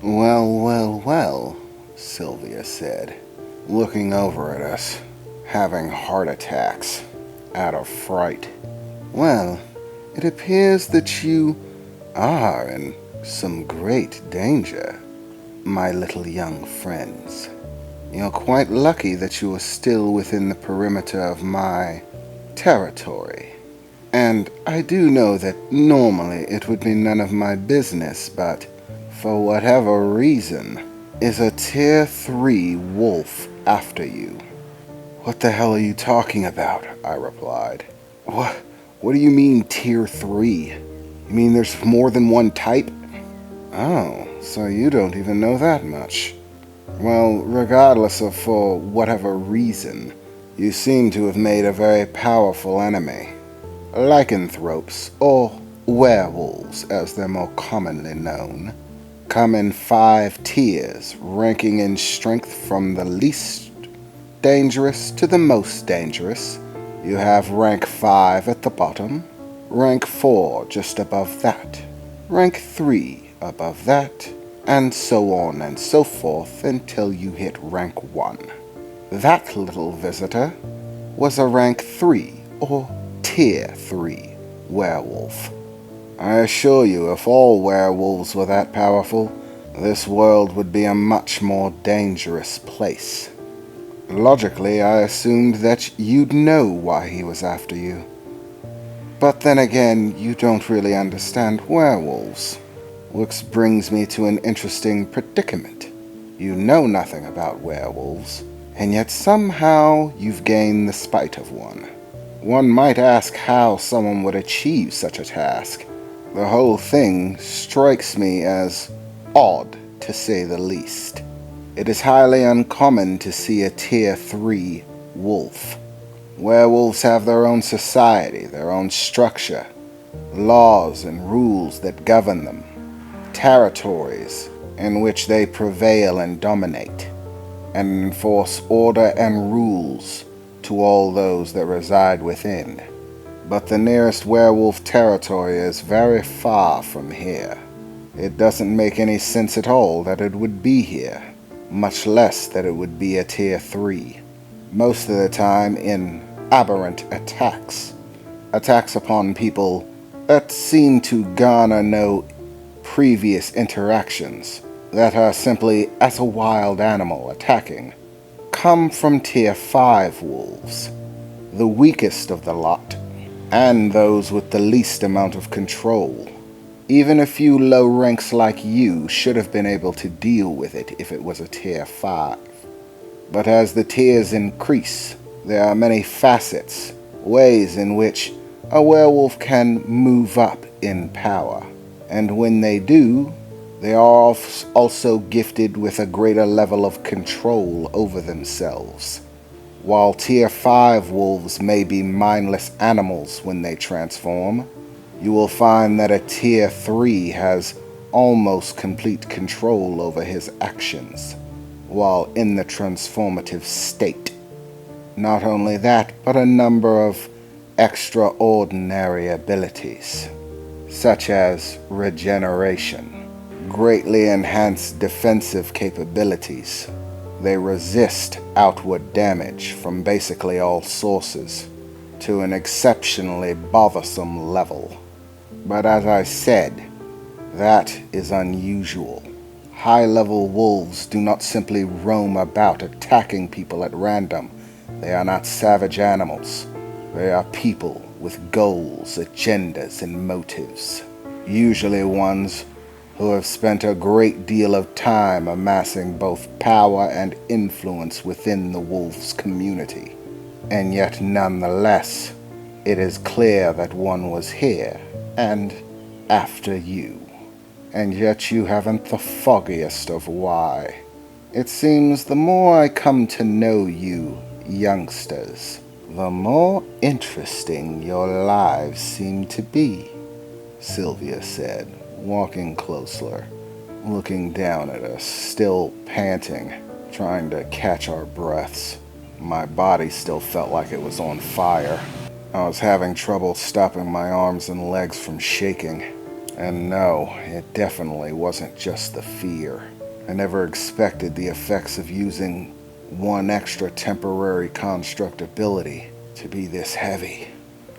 Well, well, well, Sylvia said, looking over at us, having heart attacks, out of fright. Well, it appears that you are in some great danger, my little young friends. You're quite lucky that you are still within the perimeter of my territory. And I do know that normally it would be none of my business, but for whatever reason, is a Tier 3 wolf after you. What the hell are you talking about? I replied. What do you mean Tier 3? You mean there's more than one type? Oh, so you don't even know that much. Well, regardless of for whatever reason, you seem to have made a very powerful enemy. Lycanthropes, or werewolves as they're more commonly known, come in 5 tiers, ranking in strength from the least dangerous to the most dangerous. You have rank 5 at the bottom, rank 4 just above that, rank 3 above that, and so on and so forth until you hit rank 1. That little visitor was a rank 3 or Tier 3 werewolf. I assure you, if all werewolves were that powerful, this world would be a much more dangerous place. Logically, I assumed that you'd know why he was after you. But then again, you don't really understand werewolves. Which brings me to an interesting predicament. You know nothing about werewolves, and yet somehow you've gained the spite of one. One might ask how someone would achieve such a task. The whole thing strikes me as odd, to say the least. It is highly uncommon to see a Tier 3 wolf. Werewolves have their own society, their own structure, laws and rules that govern them, territories in which they prevail and dominate, and enforce order and rules to all those that reside within. But the nearest werewolf territory is very far from here. It doesn't make any sense at all that it would be here, much less that it would be a Tier 3. Most of the time in aberrant attacks. Attacks upon people that seem to garner no previous interactions, that are simply as a wild animal attacking, come from Tier 5 wolves, the weakest of the lot, and those with the least amount of control. Even a few low ranks like you should have been able to deal with it if it was a Tier 5. But as the tiers increase, there are many facets, ways in which a werewolf can move up in power. And when they do, they are also gifted with a greater level of control over themselves. While Tier 5 wolves may be mindless animals when they transform, you will find that a Tier 3 has almost complete control over his actions while in the transformative state. Not only that, but a number of extraordinary abilities, such as regeneration, greatly enhanced defensive capabilities. They resist outward damage from basically all sources to an exceptionally bothersome level. But as I said, that is unusual. High-level wolves do not simply roam about attacking people at random. They are not savage animals. They are people with goals, agendas, and motives. Usually ones who have spent a great deal of time amassing both power and influence within the wolves' community. And yet nonetheless, it is clear that one was here and after you. And yet you haven't the foggiest of why. It seems the more I come to know you, youngsters, the more interesting your lives seem to be, Sylvia said, walking closer, looking down at us, still panting, trying to catch our breaths. My body still felt like it was on fire. I was having trouble stopping my arms and legs from shaking. And no, it definitely wasn't just the fear. I never expected the effects of using one extra temporary construct ability to be this heavy.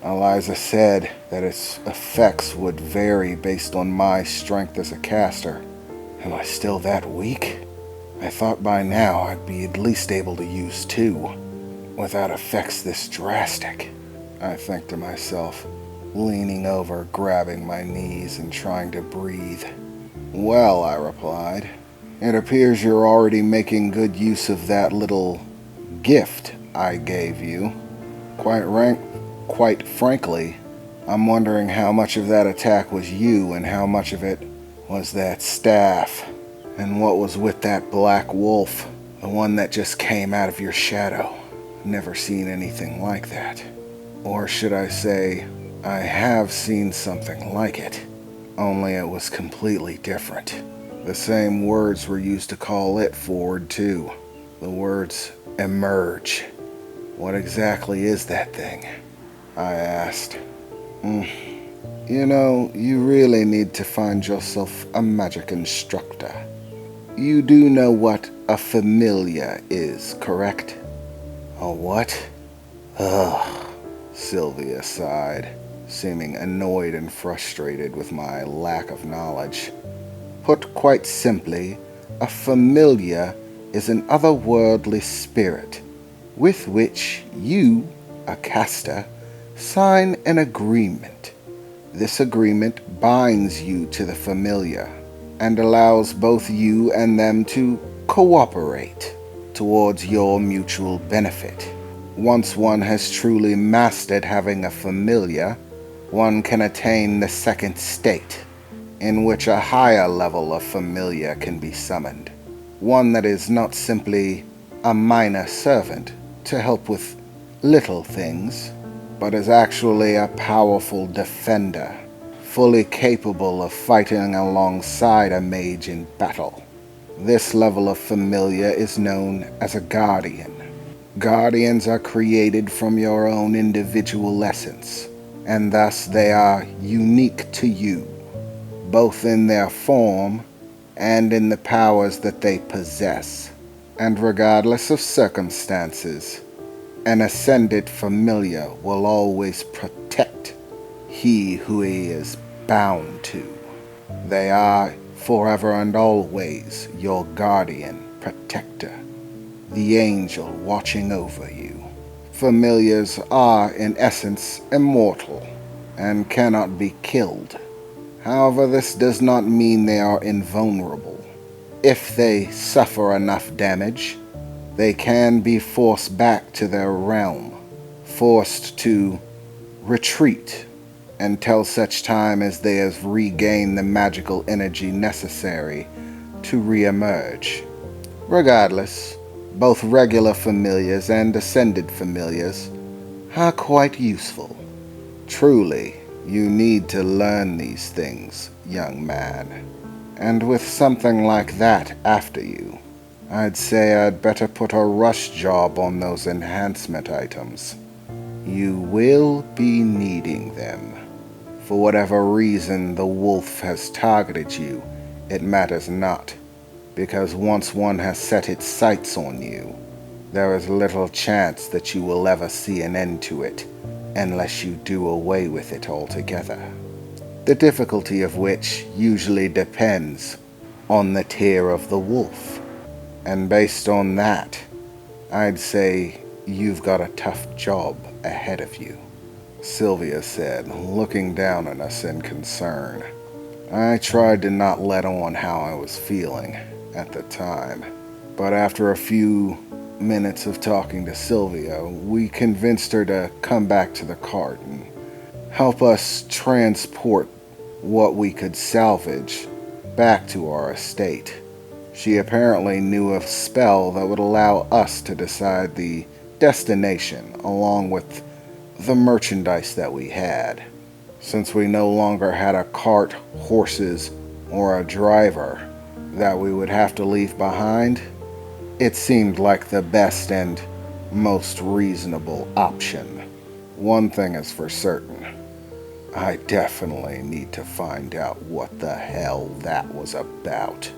Eliza said that its effects would vary based on my strength as a caster. Am I still that weak? I thought by now I'd be at least able to use two, without effects this drastic. I think to myself, leaning over, grabbing my knees and trying to breathe. Well, I replied, it appears you're already making good use of that little gift I gave you. Quite frankly, I'm wondering how much of that attack was you and how much of it was that staff. And what was with that black wolf, the one that just came out of your shadow. Never seen anything like that. Or should I say, I have seen something like it, only it was completely different. The same words were used to call it forward too. The words emerge. What exactly is that thing? I asked. You know, you really need to find yourself a magic instructor. You do know what a familiar is, correct? A what? Ugh, Sylvia sighed, seeming annoyed and frustrated with my lack of knowledge. Put quite simply, a familiar is an otherworldly spirit with which you, a caster, sign an agreement. This agreement binds you to the familiar and allows both you and them to cooperate towards your mutual benefit. Once one has truly mastered having a familiar, one can attain the second state, in which a higher level of familiar can be summoned. One that is not simply a minor servant to help with little things, but is actually a powerful defender, fully capable of fighting alongside a mage in battle. This level of familiar is known as a guardian. Guardians are created from your own individual essence, and thus they are unique to you, both in their form and in the powers that they possess. And regardless of circumstances, an ascended familiar will always protect he who he is bound to. They are forever and always your guardian, protector, the angel watching over you. Familiars are, in essence, immortal and cannot be killed. However, this does not mean they are invulnerable. If they suffer enough damage, they can be forced back to their realm, forced to retreat until such time as they have regained the magical energy necessary to re-emerge. Regardless, both regular familiars and ascended familiars are quite useful. Truly, you need to learn these things, young man. And with something like that after you, I'd say I'd better put a rush job on those enhancement items. You will be needing them. For whatever reason the wolf has targeted you, it matters not, because once one has set its sights on you, there is little chance that you will ever see an end to it, unless you do away with it altogether. The difficulty of which usually depends on the tier of the wolf. And based on that, I'd say you've got a tough job ahead of you, Sylvia said, looking down at us in concern. I tried to not let on how I was feeling at the time, but after a few minutes of talking to Sylvia, we convinced her to come back to the cart and help us transport what we could salvage back to our estate. She apparently knew a spell that would allow us to decide the destination along with the merchandise that we had. Since we no longer had a cart, horses, or a driver that we would have to leave behind, it seemed like the best and most reasonable option. One thing is for certain. I definitely need to find out what the hell that was about.